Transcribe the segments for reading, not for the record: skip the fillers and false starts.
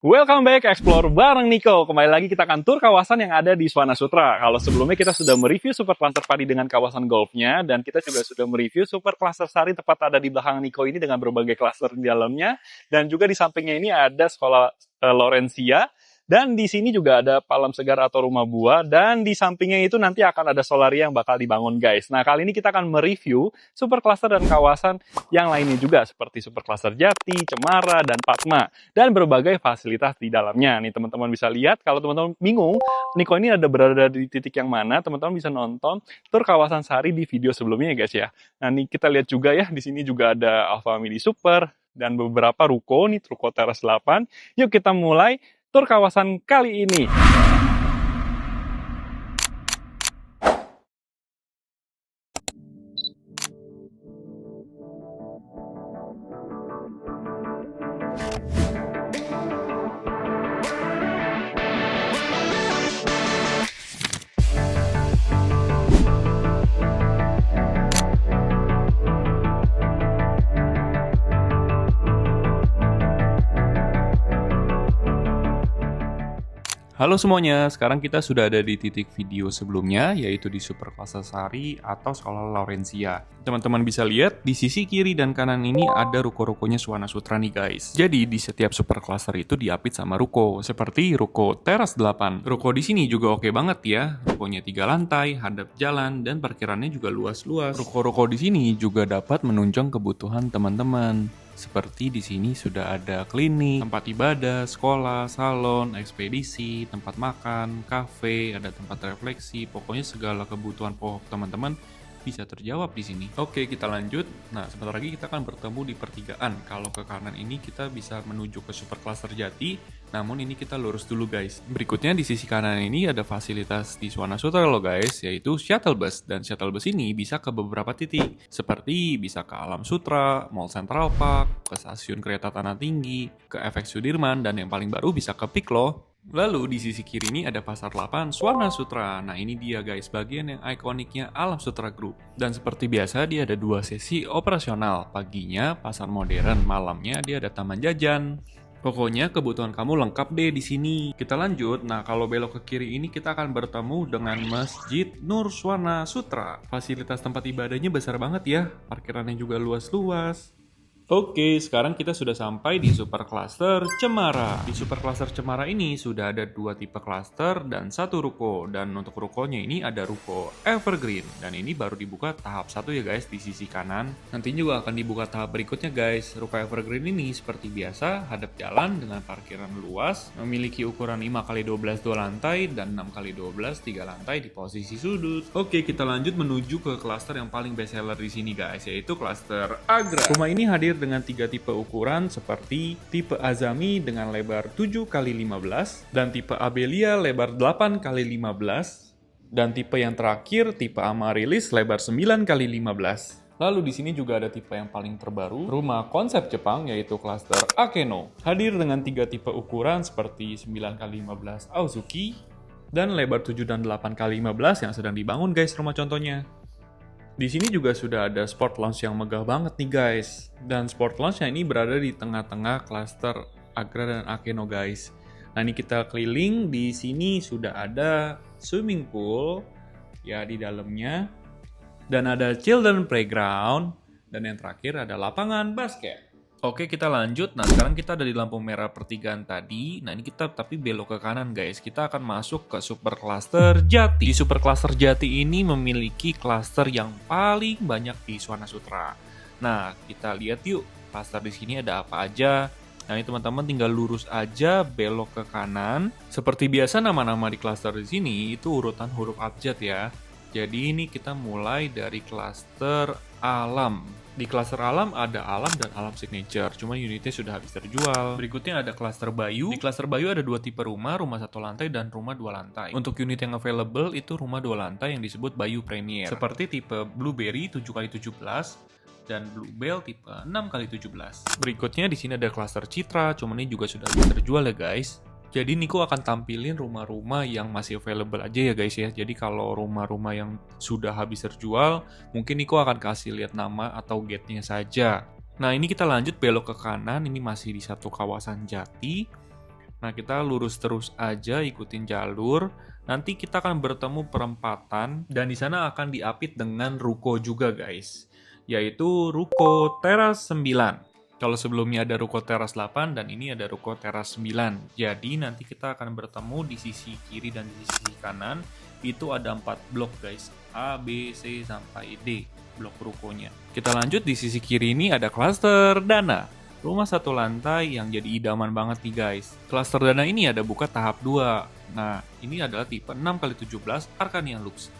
Welcome back Explore bareng Nico. Kembali lagi kita akan tur kawasan yang ada di Swana Sutra. Kalau sebelumnya kita sudah mereview Super Cluster Padi dengan kawasan golfnya, dan kita juga sudah mereview Super Cluster Sari tepat ada di belakang Nico ini dengan berbagai cluster di dalamnya, dan juga di sampingnya ini ada sekolah Laurencia. Dan di sini juga ada Palam Segar atau Rumah Buah, dan di sampingnya itu nanti akan ada Solaria yang bakal dibangun guys. Nah kali ini kita akan mereview Super Cluster dan kawasan yang lainnya juga seperti Super Cluster Jati, Cemara, dan Padma, dan berbagai fasilitas di dalamnya. Nih teman-teman bisa lihat, kalau teman-teman bingung Nico ini ada berada di titik yang mana, teman-teman bisa nonton tur kawasan Sari di video sebelumnya ya guys ya. Nah nih kita lihat juga ya, di sini juga ada Alfamidi Super dan beberapa ruko nih, ruko teras 8. Yuk kita mulai tur kawasan kali ini. Halo semuanya, sekarang kita sudah ada di titik video sebelumnya, yaitu di Super Cluster Sari atau Sekolah Laurencia. Teman-teman bisa lihat, di sisi kiri dan kanan ini ada ruko-rukonya Swana Sutra nih guys. Jadi di setiap Super Cluster itu diapit sama ruko, seperti ruko teras 8. Ruko di sini juga oke banget ya, rukonya 3 lantai, hadap jalan, dan parkirannya juga luas-luas. Ruko-ruko di sini juga dapat menunjang kebutuhan teman-teman. Seperti di sini sudah ada klinik, tempat ibadah, sekolah, salon, ekspedisi, tempat makan, kafe, ada tempat refleksi, pokoknya segala kebutuhan pokok teman-teman bisa terjawab di sini. Oke, kita lanjut. Nah, sebentar lagi kita akan bertemu di pertigaan. Kalau ke kanan ini kita bisa menuju ke Super Cluster Jati, namun ini kita lurus dulu guys. Berikutnya di sisi kanan ini ada fasilitas di Swana Sutra loh guys, yaitu shuttle bus. Dan shuttle bus ini bisa ke beberapa titik, seperti bisa ke Alam Sutra, Mall Central Park, ke stasiun kereta Tanah Tinggi, ke FX Sudirman, dan yang paling baru bisa ke PIK loh. Lalu di sisi kiri ini ada Pasar 8 Swana Sutra. Nah ini dia guys, bagian yang ikoniknya Alam Sutra Group. Dan seperti biasa dia ada 2 sesi operasional. Paginya pasar modern, malamnya dia ada taman jajan. Pokoknya kebutuhan kamu lengkap deh di sini. Kita lanjut. Nah, kalau belok ke kiri ini kita akan bertemu dengan Masjid Nur Swana Sutra. Fasilitas tempat ibadahnya besar banget ya. Parkirannya juga luas-luas. Oke, sekarang kita sudah sampai di Super Cluster Cemara. Di Super Cluster Cemara ini sudah ada 2 tipe cluster dan 1 ruko. Dan untuk rukonya ini ada ruko Evergreen. Dan ini baru dibuka tahap 1 ya guys di sisi kanan. Nanti juga akan dibuka tahap berikutnya guys. Ruko Evergreen ini seperti biasa hadap jalan dengan parkiran luas. Memiliki ukuran 5x12 2 lantai dan 6x12 3 lantai di posisi sudut. Oke, kita lanjut menuju ke cluster yang paling best seller di sini guys, yaitu cluster Agra. Rumah ini hadir dengan 3 tipe ukuran seperti tipe Azami dengan lebar 7x15 dan tipe Abelia lebar 8x15 dan tipe yang terakhir tipe Amaryllis lebar 9x15. Lalu di sini juga ada tipe yang paling terbaru, rumah konsep Jepang yaitu cluster Akeno. Hadir dengan 3 tipe ukuran seperti 9x15 Aozuki dan lebar 7 dan 8x15 yang sedang dibangun guys rumah contohnya. Di sini juga sudah ada sport lounge yang megah banget nih guys. Dan sport lounge-nya ini berada di tengah-tengah cluster Agra dan Akeno guys. Nah ini kita keliling, di sini sudah ada swimming pool ya di dalamnya. Dan ada children playground. Dan yang terakhir ada lapangan basket. Oke, kita lanjut. Nah, sekarang kita ada di lampu merah pertigaan tadi. Nah, ini kita tapi belok ke kanan, guys. Kita akan masuk ke Super Cluster Jati. Di Super Cluster Jati ini memiliki cluster yang paling banyak di Swana Sutra. Nah, kita lihat yuk, cluster di sini ada apa aja. Nah, ini teman-teman tinggal lurus aja belok ke kanan. Seperti biasa nama-nama di cluster di sini itu urutan huruf abjad ya. Jadi ini kita mulai dari cluster alam. Di cluster alam ada alam dan alam signature, cuma unitnya sudah habis terjual. Berikutnya ada cluster Bayu. Di cluster Bayu ada 2 tipe rumah 1 lantai dan rumah 2 lantai. Untuk unit yang available itu rumah 2 lantai yang disebut Bayu Premier. Seperti tipe Blueberry 7x17 dan Bluebell tipe 6x17. Berikutnya di sini ada cluster Citra, cuma ini juga sudah habis terjual ya guys. Jadi Nico akan tampilin rumah-rumah yang masih available aja ya guys ya. Jadi kalau rumah-rumah yang sudah habis terjual, mungkin Nico akan kasih lihat nama atau gate-nya saja. Nah ini kita lanjut belok ke kanan, ini masih di satu kawasan Jati. Nah, kita lurus terus aja ikutin jalur. Nanti kita akan bertemu perempatan dan di sana akan diapit dengan ruko juga, guys. Yaitu ruko teras 9. Kalau sebelumnya ada ruko teras 8 dan ini ada ruko teras 9. Jadi nanti kita akan bertemu di sisi kiri dan di sisi kanan. Itu ada 4 blok, guys. A, B, C, sampai D blok rukonya. Kita lanjut, di sisi kiri ini ada klaster dana. Rumah satu lantai yang jadi idaman banget nih, guys. Klaster dana ini ada buka tahap 2. Nah, ini adalah tipe 6x17 Arcania Lux.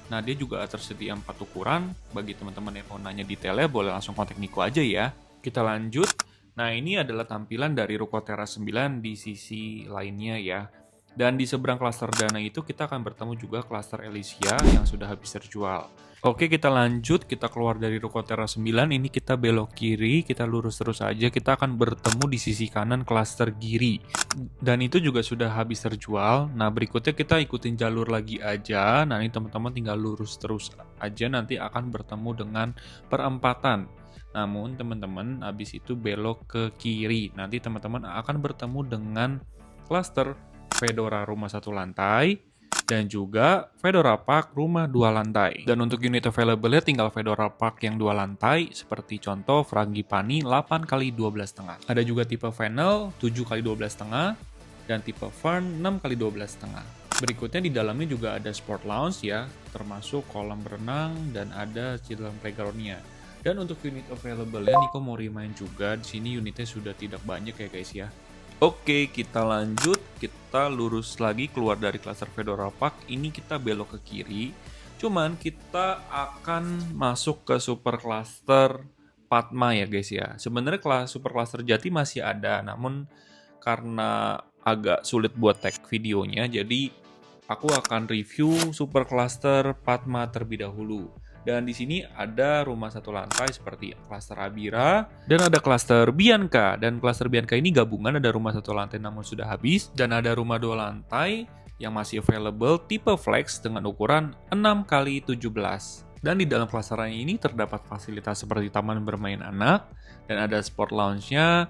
Nah, dia juga tersedia 4 ukuran. Bagi teman-teman yang mau nanya detailnya, boleh langsung kontak Niko aja ya. Kita lanjut. Nah, ini adalah tampilan dari ruko teras 9 di sisi lainnya ya. Dan di seberang klaster dana itu kita akan bertemu juga klaster Elysia yang sudah habis terjual. Oke, kita lanjut. Kita keluar dari ruko teras 9. Ini kita belok kiri, kita lurus terus aja. Kita akan bertemu di sisi kanan klaster Giri. Dan itu juga sudah habis terjual. Nah, berikutnya kita ikutin jalur lagi aja. Nah, ini teman-teman tinggal lurus terus aja. Nanti akan bertemu dengan perempatan. Namun teman-teman habis itu belok ke kiri. Nanti teman-teman akan bertemu dengan klaster Fedora rumah 1 lantai dan juga Fedora Park rumah 2 lantai. Dan untuk unit available-nya tinggal Fedora Park yang 2 lantai seperti contoh Frangipani 8x12,5. Ada juga tipe Fennel 7x12,5 dan tipe Fern 6x12,5. Berikutnya di dalamnya juga ada sport lounge ya, termasuk kolam berenang dan ada children playground-nya. Dan untuk unit available-nya, Niko mau remind juga, di sini unitnya sudah tidak banyak ya guys ya. Oke, kita lanjut. Kita lurus lagi keluar dari klaster Fedora Park. Ini kita belok ke kiri. Cuman kita akan masuk ke super cluster Padma ya guys ya. Sebenarnya super cluster Jati masih ada, namun karena agak sulit buat tag videonya, jadi aku akan review super cluster Padma terlebih dahulu. Dan di sini ada rumah 1 lantai seperti klaster Abira dan ada klaster Bianca. Dan klaster Bianca ini gabungan, ada rumah 1 lantai namun sudah habis dan ada rumah 2 lantai yang masih available tipe flex dengan ukuran 6x17. Dan di dalam klaster ini terdapat fasilitas seperti taman bermain anak dan ada sport lounge-nya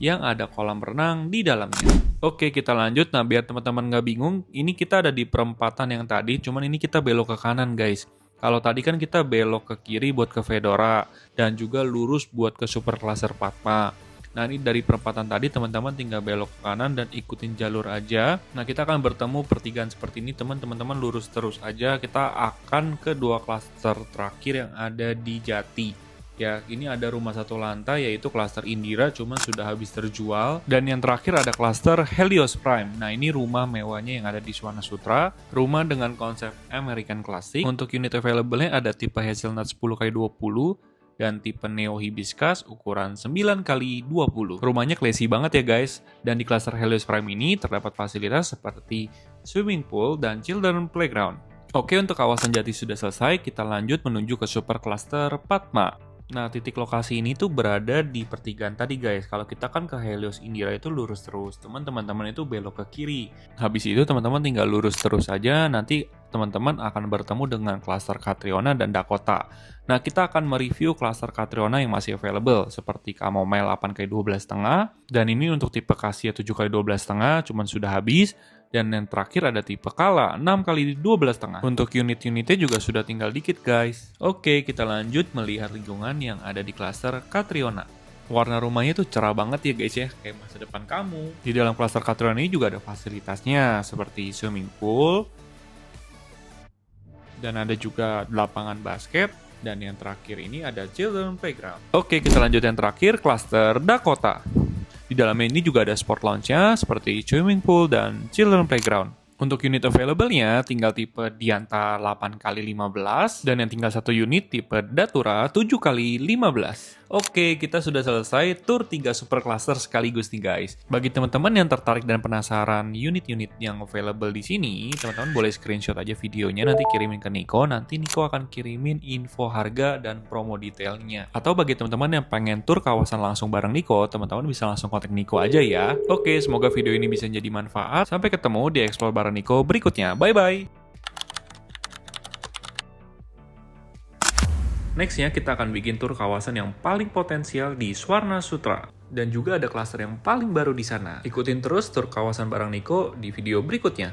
yang ada kolam renang di dalamnya. Oke, kita lanjut. Nah, biar teman-teman nggak bingung, ini kita ada di perempatan yang tadi, cuman ini kita belok ke kanan guys. Kalau tadi kan kita belok ke kiri buat ke Fedora dan juga lurus buat ke super cluster Padma. Nah, ini dari perempatan tadi teman-teman tinggal belok ke kanan dan ikutin jalur aja. Nah, kita akan bertemu pertigaan seperti ini, teman-teman lurus terus aja. Kita akan ke 2 klaster terakhir yang ada di Jati. Ya, ini ada rumah 1 lantai yaitu klaster Indira, cuman sudah habis terjual. Dan yang terakhir ada klaster Helios Prime. Nah, ini rumah mewahnya yang ada di Suwana Sutra. Rumah dengan konsep American Classic. Untuk unit available-nya ada tipe Hazelnut 10x20 dan tipe Neo Hibiscus ukuran 9x20. Rumahnya classy banget ya guys. Dan di klaster Helios Prime ini terdapat fasilitas seperti swimming pool dan children playground. Oke, untuk kawasan Jati sudah selesai. Kita lanjut menuju ke super cluster Padma. Nah, titik lokasi ini tuh berada di pertigaan tadi guys. Kalau kita kan ke Helios Indira itu lurus terus. Teman-teman itu belok ke kiri. Habis itu teman-teman tinggal lurus terus aja. Nanti teman-teman akan bertemu dengan klaster Catriona dan Dakota. Nah, kita akan mereview klaster Catriona yang masih available. Seperti Chamomile 8x12,5. Dan ini untuk tipe Cassia 7x12,5 cuman sudah habis. Dan yang terakhir ada tipe Kala 6x12,5. Untuk unit-unitnya juga sudah tinggal dikit guys. Oke, kita lanjut melihat lingkungan yang ada di klaster Catriona. Warna rumahnya tuh cerah banget ya guys ya, kayak masa depan kamu. Di dalam klaster Catriona ini juga ada fasilitasnya seperti swimming pool. Dan ada juga lapangan basket. Dan yang terakhir ini ada children playground. Oke, kita lanjut yang terakhir, klaster Dakota. Di dalamnya ini juga ada sport lounge-nya seperti swimming pool dan children playground. Untuk unit available-nya tinggal tipe Dianta 8x15 dan yang tinggal satu unit tipe Datura 7x15. Oke, kita sudah selesai tour 3 super cluster sekaligus nih guys. Bagi teman-teman yang tertarik dan penasaran unit-unit yang available di sini, teman-teman boleh screenshot aja videonya, nanti kirimin ke Niko. Nanti Niko akan kirimin info harga dan promo detailnya. Atau bagi teman-teman yang pengen tour kawasan langsung bareng Niko, teman-teman bisa langsung kontak Niko aja ya. Oke, semoga video ini bisa jadi manfaat. Sampai ketemu di Explore bareng Niko berikutnya. Bye-bye! Nextnya kita akan bikin tur kawasan yang paling potensial di Swarna Sutra. Dan juga ada klaster yang paling baru di sana. Ikutin terus tur kawasan bareng Niko di video berikutnya.